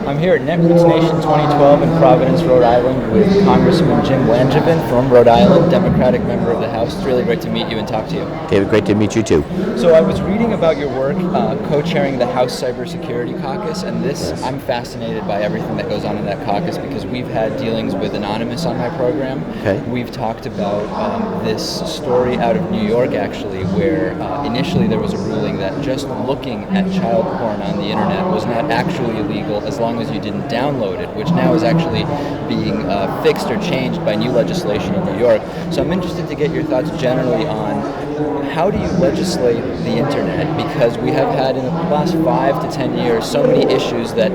I'm here at Netroots Nation 2012 in Providence, Rhode Island with Congressman Jim Langevin from Rhode Island, Democratic member of the House. It's really great to meet you and talk to you. David, great to meet you too. So I was reading about your work co-chairing the House Cybersecurity Caucus, and Yes. I'm fascinated by everything that goes on in that caucus because we've had dealings with Anonymous on my program. Okay. We've talked about this story out of New York, actually, where initially there was a ruling that just looking at child porn on the internet was not actually illegal as long as you didn't download it, which now is actually being fixed or changed by new legislation in New York. So I'm interested to get your thoughts generally on how do you legislate the internet, because we have had in the last 5 to 10 years so many issues that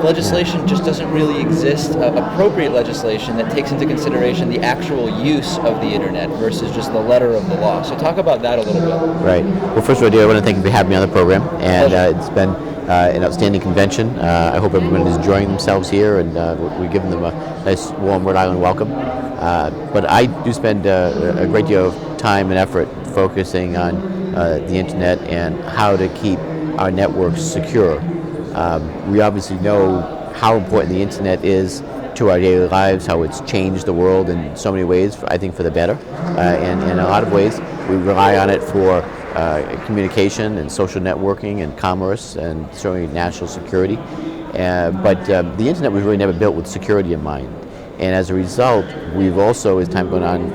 legislation just doesn't really exist, appropriate legislation that takes into consideration the actual use of the internet versus just the letter of the law. So talk about that a little bit. Right. Well, first of all, I want to thank you for having me on the program, and it's been an outstanding convention. I hope everyone is enjoying themselves here, and we're giving them a nice, warm Rhode Island welcome. But I do spend a great deal of time and effort focusing on the internet and how to keep our networks secure. We obviously know how important the internet is to our daily lives, how it's changed the world in so many ways, I think for the better. And in a lot of ways, we rely on it for communication and social networking and commerce and certainly national security. But the internet was really never built with security in mind. And as a result, we've also, as time gone on,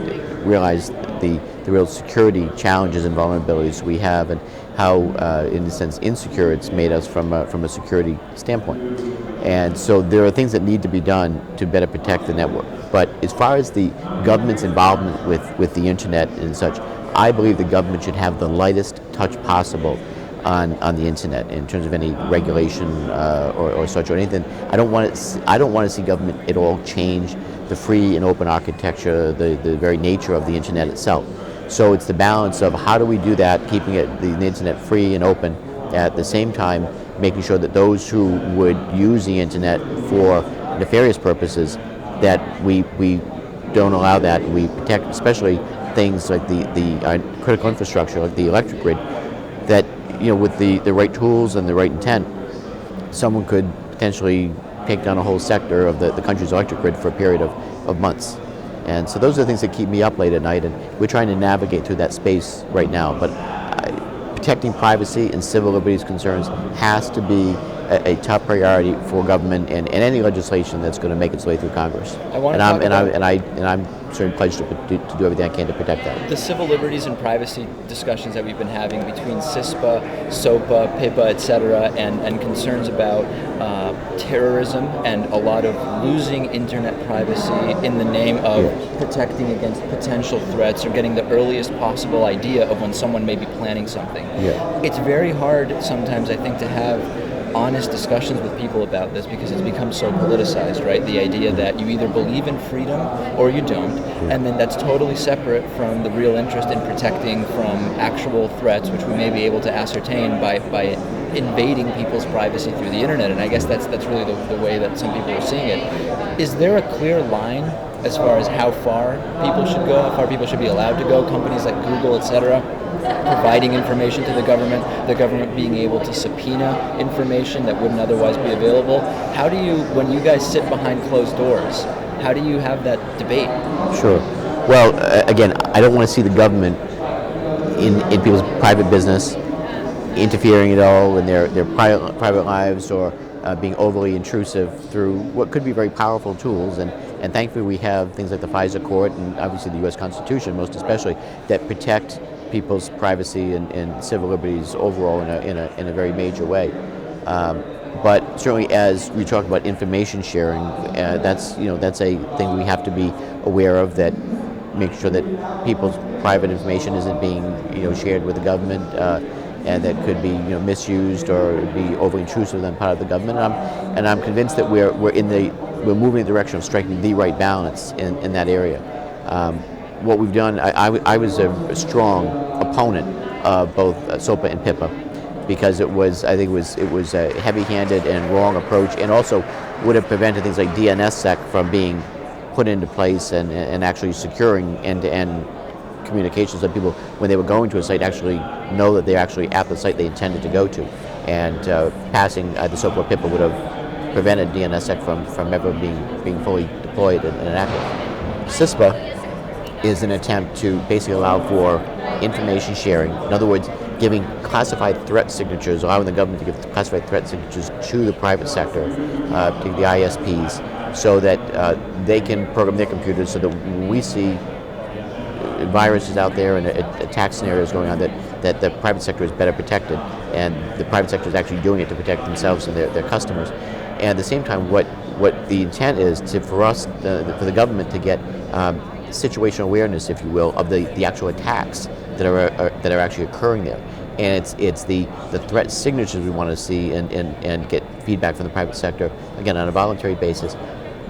realized the real security challenges and vulnerabilities we have, and how, in a sense, insecure it's made us from a security standpoint. And so there are things that need to be done to better protect the network. But as far as the government's involvement with the internet and such, I believe the government should have the lightest touch possible on the internet in terms of any regulation or such or anything. I don't want to see government at all change the free and open architecture, the very nature of the internet itself. So it's the balance of how do we do that, keeping the internet free and open, at the same time making sure that those who would use the internet for nefarious purposes, that we don't allow that, and we protect especially things like the critical infrastructure, like the electric grid, that with the right tools and the right intent, someone could potentially take down a whole sector of the country's electric grid for a period of months. And so those are the things that keep me up late at night, and we're trying to navigate through that space right now. But protecting privacy and civil liberties concerns has to be a top priority for government and any legislation that's going to make its way through Congress. I'm certainly pledged to do everything I can to protect that. The civil liberties and privacy discussions that we've been having between CISPA, SOPA, PIPA, et cetera, and concerns about terrorism and a lot of losing internet privacy in the name of protecting against potential threats or getting the earliest possible idea of when someone may be planning something. It's very hard sometimes, I think, to have honest discussions with people about this because it's become so politicized, right? The idea that you either believe in freedom or you don't, and then that's totally separate from the real interest in protecting from actual threats, which we may be able to ascertain by invading people's privacy through the internet. And I guess that's really the way that some people are seeing it. Is there a clear line as far as how far people should go, how far people should be allowed to go? Companies like Google, et cetera, providing information to the government being able to subpoena information that wouldn't otherwise be available. How do you, when you guys sit behind closed doors, how do you have that debate? Sure. Well, again, I don't want to see the government in people's private business interfering at all in their private lives or being overly intrusive through what could be very powerful tools. And thankfully we have things like the FISA court and obviously the U.S. Constitution, most especially, that protect people's privacy and civil liberties overall in a very major way. But certainly, as we talk about information sharing, that's a thing we have to be aware of, that make sure that people's private information isn't being shared with the government, and that could be misused or be overly intrusive on part of the government. And I'm convinced that we're moving in the direction of striking the right balance in that area. What we've done, I was a strong opponent of both SOPA and PIPA, because it was a heavy-handed and wrong approach, and also would have prevented things like DNSSEC from being put into place and actually securing end-to-end communications, so people, when they were going to a site, actually know that they're actually at the site they intended to go to. And passing the SOPA or PIPA would have prevented DNSSEC from ever being fully deployed and active. CISPA is an attempt to basically allow for information sharing. In other words, giving classified threat signatures, allowing the government to give classified threat signatures to the private sector, to the ISPs, so that they can program their computers so that when we see viruses out there and attack scenarios going on, that the private sector is better protected, and the private sector is actually doing it to protect themselves and their customers. And at the same time, what the intent is for the government to get situational awareness, if you will, of the actual attacks that are actually occurring there. And it's the threat signatures we want to see and get feedback from the private sector, again, on a voluntary basis,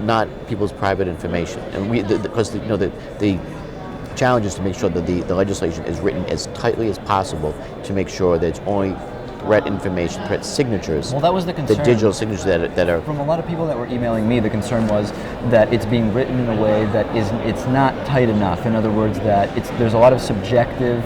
not people's private information. And because the challenge is to make sure that the legislation is written as tightly as possible to make sure that it's only threat information, threat signatures. Well, that was the concern. The digital signatures that are. From a lot of people that were emailing me, the concern was that it's being written in a way that it's not tight enough. In other words, that there's a lot of subjective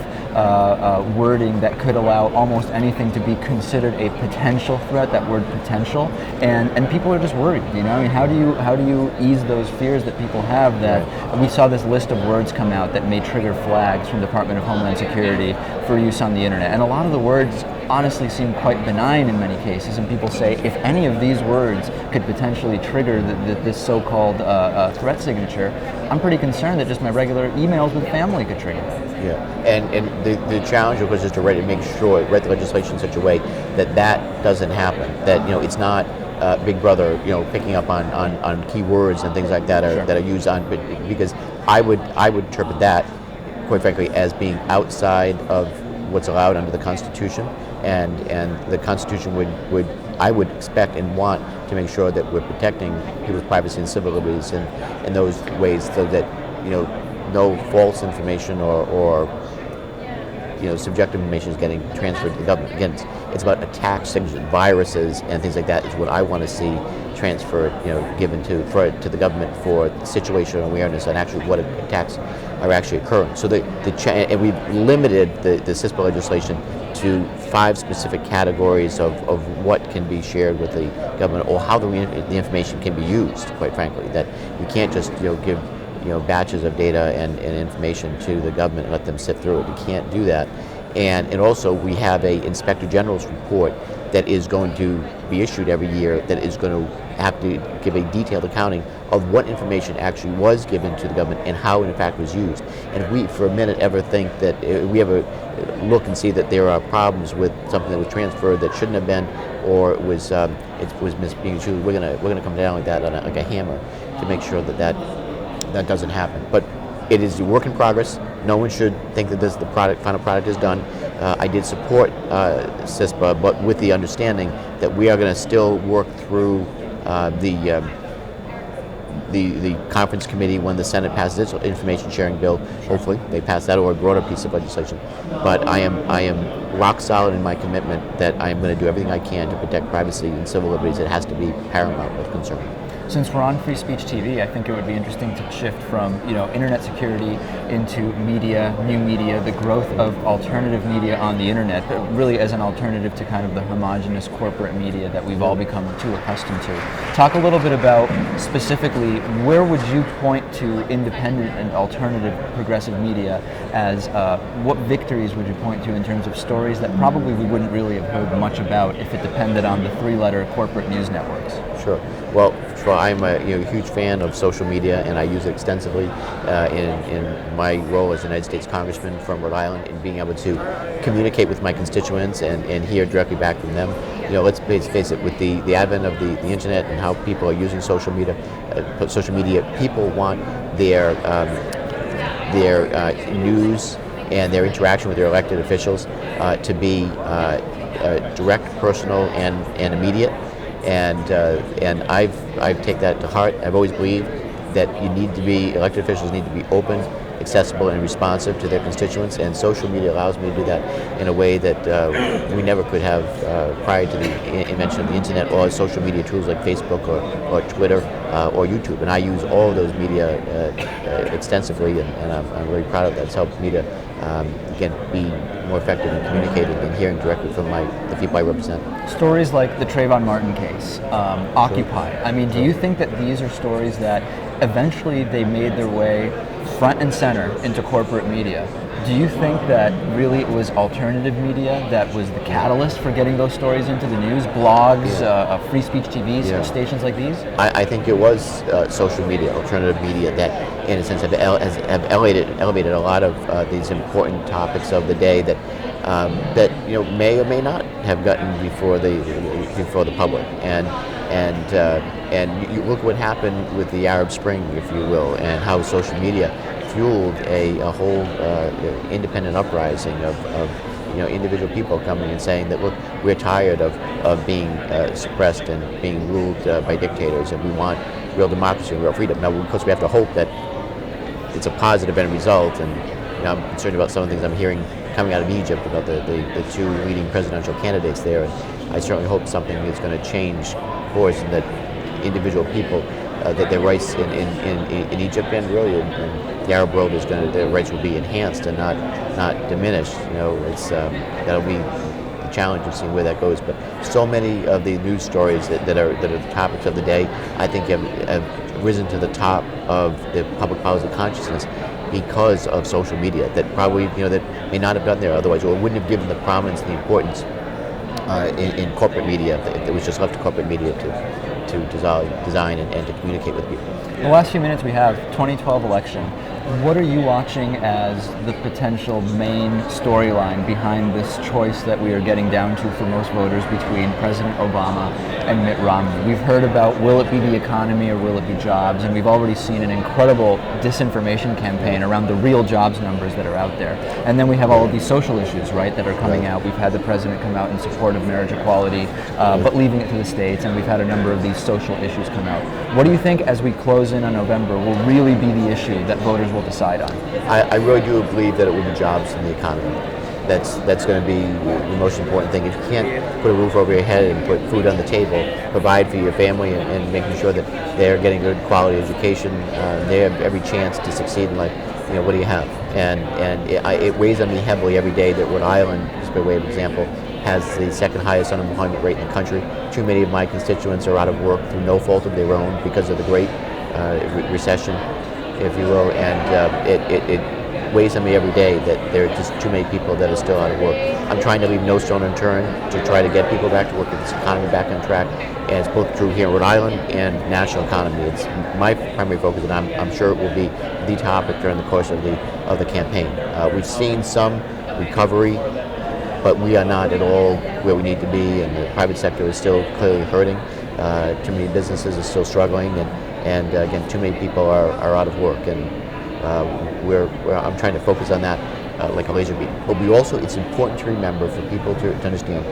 wording that could allow almost anything to be considered a potential threat. That word potential, and people are just worried. You know, I mean, how do you ease those fears that people have? That we saw this list of words come out that may trigger flags from the Department of Homeland Security for use on the internet, and a lot of the words honestly seem quite benign in many cases, and people say if any of these words could potentially trigger this so-called threat signature, I'm pretty concerned that just my regular emails with family could trigger that. Yeah, and the challenge, of course, is to write the legislation in such a way that doesn't happen. That it's not Big Brother, picking up on key words and things like that that are used on, because I would interpret that, quite frankly, as being outside of what's allowed under the Constitution, and the Constitution would I would expect and want to make sure that we're protecting people's privacy and civil liberties in those ways, so that no false information or subjective information is getting transferred to the government. Again, it's about attack signatures, viruses, and things like that is what I want to see transferred, given to the government for situational awareness on actually what attacks are actually occurring. So and we've limited the CISPA legislation to 5 specific categories of what can be shared with the government, or how the information can be used, quite frankly. That you can't just give batches of data and information to the government and let them sift through it. You can't do that. And also we have a Inspector General's report that is going to be issued every year, that is going to have to give a detailed accounting of what information actually was given to the government and how it in fact was used. And if we for a minute ever think that, if we ever look and see that there are problems with something that was transferred that shouldn't have been, or it was being used, we're gonna come down like that like a hammer to make sure that doesn't happen. But it is a work in progress. No one should think that the final product is done. I did support CISPA, but with the understanding that we are going to still work through the conference committee when the Senate passes its information sharing bill. Hopefully they pass that, or a broader piece of legislation. But I am rock solid in my commitment that I am going to do everything I can to protect privacy and civil liberties. It has to be paramount of concern. Since we're on Free Speech TV, I think it would be interesting to shift from internet security into media, new media, the growth of alternative media on the internet, but really as an alternative to kind of the homogenous corporate media that we've all become too accustomed to. Talk a little bit about specifically, where would you point to independent and alternative progressive media as what victories would you point to in terms of stories that probably we wouldn't really have heard much about if it depended on the 3-letter corporate news networks? Sure. Well, I'm a huge fan of social media, and I use it extensively in my role as a United States Congressman from Rhode Island, in being able to communicate with my constituents and hear directly back from them. Let's face it, with the advent of the internet and how people are using social media, people want their news and their interaction with their elected officials to be direct, personal, and immediate. And I've taken that to heart. I've always believed that elected officials need to be open accessible and responsive to their constituents, and social media allows me to do that in a way that we never could have prior to the invention of the internet or social media tools like Facebook or Twitter or YouTube. And I use all of those media extensively, and I'm very proud of that. It's helped me to again be more effective in communicating and hearing directly from the people I represent. Stories like the Trayvon Martin case, Occupy. I mean, do you think that these are stories that eventually they made their way front and center into corporate media? Do you think that really it was alternative media that was the catalyst for getting those stories into the news, blogs, free speech TV stations like these? I think it was social media, alternative media that, in a sense, have elevated a lot of these important topics of the day that may or may not have gotten before the public. And you look at what happened with the Arab Spring, if you will, and how social media fueled a whole independent uprising of individual people coming and saying that, look, we're tired of being suppressed and being ruled by dictators, and we want real democracy and real freedom. Now, of course, we have to hope that it's a positive end result, and I'm concerned about some of the things I'm hearing coming out of Egypt about the two leading presidential candidates there, and I certainly hope something is going to change course, and that individual people, that their rights in Egypt and really in the Arab world their rights will be enhanced and not diminished. It's that'll be the challenge of seeing where that goes. But so many of the news stories that are the topics of the day, I think have risen to the top of the public policy consciousness because of social media. That probably that may not have gotten there otherwise, or wouldn't have given the prominence and the importance in corporate media if it was just left to corporate media to design and to communicate with people. The last few minutes we have 2012 election. What are you watching as the potential main storyline behind this choice that we are getting down to for most voters between President Obama and Mitt Romney? We've heard about, will it be the economy or will it be jobs? And we've already seen an incredible disinformation campaign around the real jobs numbers that are out there. And then we have all of these social issues, right, that are coming out. We've had the president come out in support of marriage equality, but leaving it to the states. And we've had a number of these social issues come out. What do you think, as we close in on November, will really be the issue that voters will decide on? I really do believe that it will be jobs in the economy. That's going to be the most important thing. If you can't put a roof over your head and put food on the table, provide for your family, and making sure that they're getting good quality education, they have every chance to succeed in life. What do you have? And it weighs on me heavily every day that Rhode Island, just by way of example, has the second highest unemployment rate in the country. Too many of my constituents are out of work through no fault of their own because of the Great Recession, if you will, and it weighs on me every day that there are just too many people that are still out of work. I'm trying to leave no stone unturned to try to get people back to work, get this economy back on track, and it's both true here in Rhode Island and national economy. It's my primary focus, and I'm sure it will be the topic during the course of the campaign. We've seen some recovery, but we are not at all where we need to be, and the private sector is still clearly hurting. Too many businesses are still struggling, and again, too many people are out of work, and I'm trying to focus on that like a laser beam. But it's important to remember for people to understand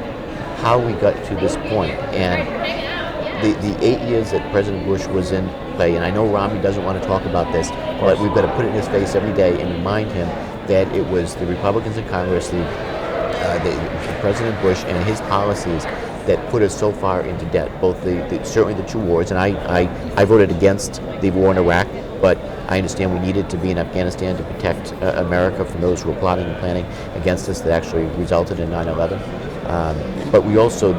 how we got to this point, and the 8 years that President Bush was in play, and I know Romney doesn't want to talk about this, but we've got to put it in his face every day and remind him that it was the Republicans in Congress, the President Bush and his policies that put us so far into debt, both certainly the two wars, and I voted against the war in Iraq, but I understand we needed to be in Afghanistan to protect America from those who were plotting and planning against us that actually resulted in 9/11. But we also,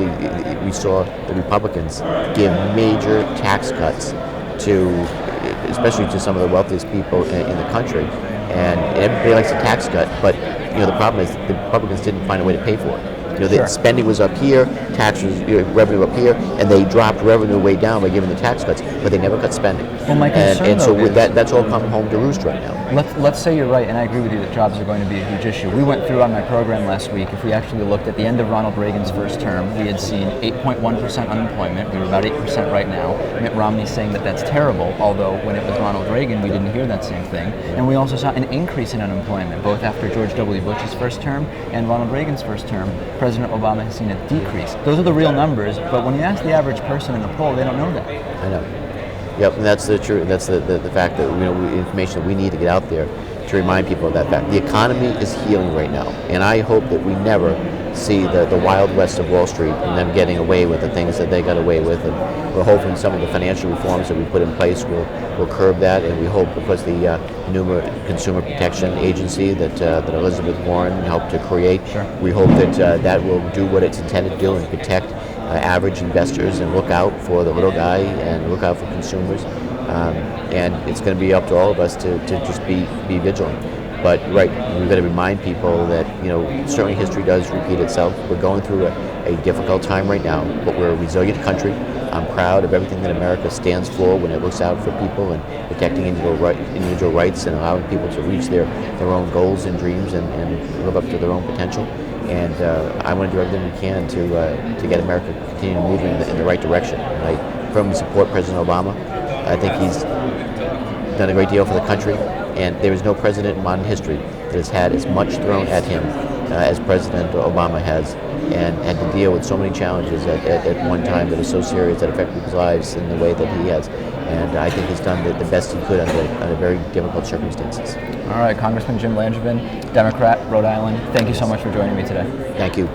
we saw the Republicans give major tax cuts especially to some of the wealthiest people in the country, and everybody likes a tax cut, but the problem is the Republicans didn't find a way to pay for it. The spending was up here, revenue up here, and they dropped revenue way down by giving the tax cuts, but they never cut spending. Well, my concern, and so that's all come home to roost right now. Let's say you're right, and I agree with you that jobs are going to be a huge issue. We went through on my program last week, if we actually looked at the end of Ronald Reagan's first term, we had seen 8.1% unemployment. We were about 8% right now. Mitt Romney saying that that's terrible, although when it was Ronald Reagan, we didn't hear that same thing. And we also saw an increase in unemployment, both after George W. Bush's first term and Ronald Reagan's first term. President Obama has seen a decrease. Those are the real numbers, but when you ask the average person in the poll, they don't know that. I know. Yep, and that's the truth. That's the fact that information that we need to get out there to remind people of that fact. The economy is healing right now, and I hope that we never see the Wild West of Wall Street and them getting away with the things that they got away with. And we're hoping some of the financial reforms that we put in place will curb that. And we hope, because the new Consumer Protection Agency that Elizabeth Warren helped to create, we hope that that will do what it's intended to do and protect average investors and look out for the little guy and look out for consumers. And it's going to be up to all of us to just be vigilant. But we've got to remind people that, certainly history does repeat itself. We're going through a difficult time right now, but we're a resilient country. I'm proud of everything that America stands for when it looks out for people and protecting individual rights and allowing people to reach their own goals and dreams and live up to their own potential. And I want to do everything we can to get America to continue moving in the right direction. And I firmly support President Obama. I think he's done a great deal for the country, and there is no president in modern history that has had as much thrown at him as President Obama has, and had to deal with so many challenges at one time that are so serious that affect people's lives in the way that he has. And I think he's done the best he could under very difficult circumstances. All right, Congressman Jim Langevin, Democrat, Rhode Island, thank you so much for joining me today. Thank you.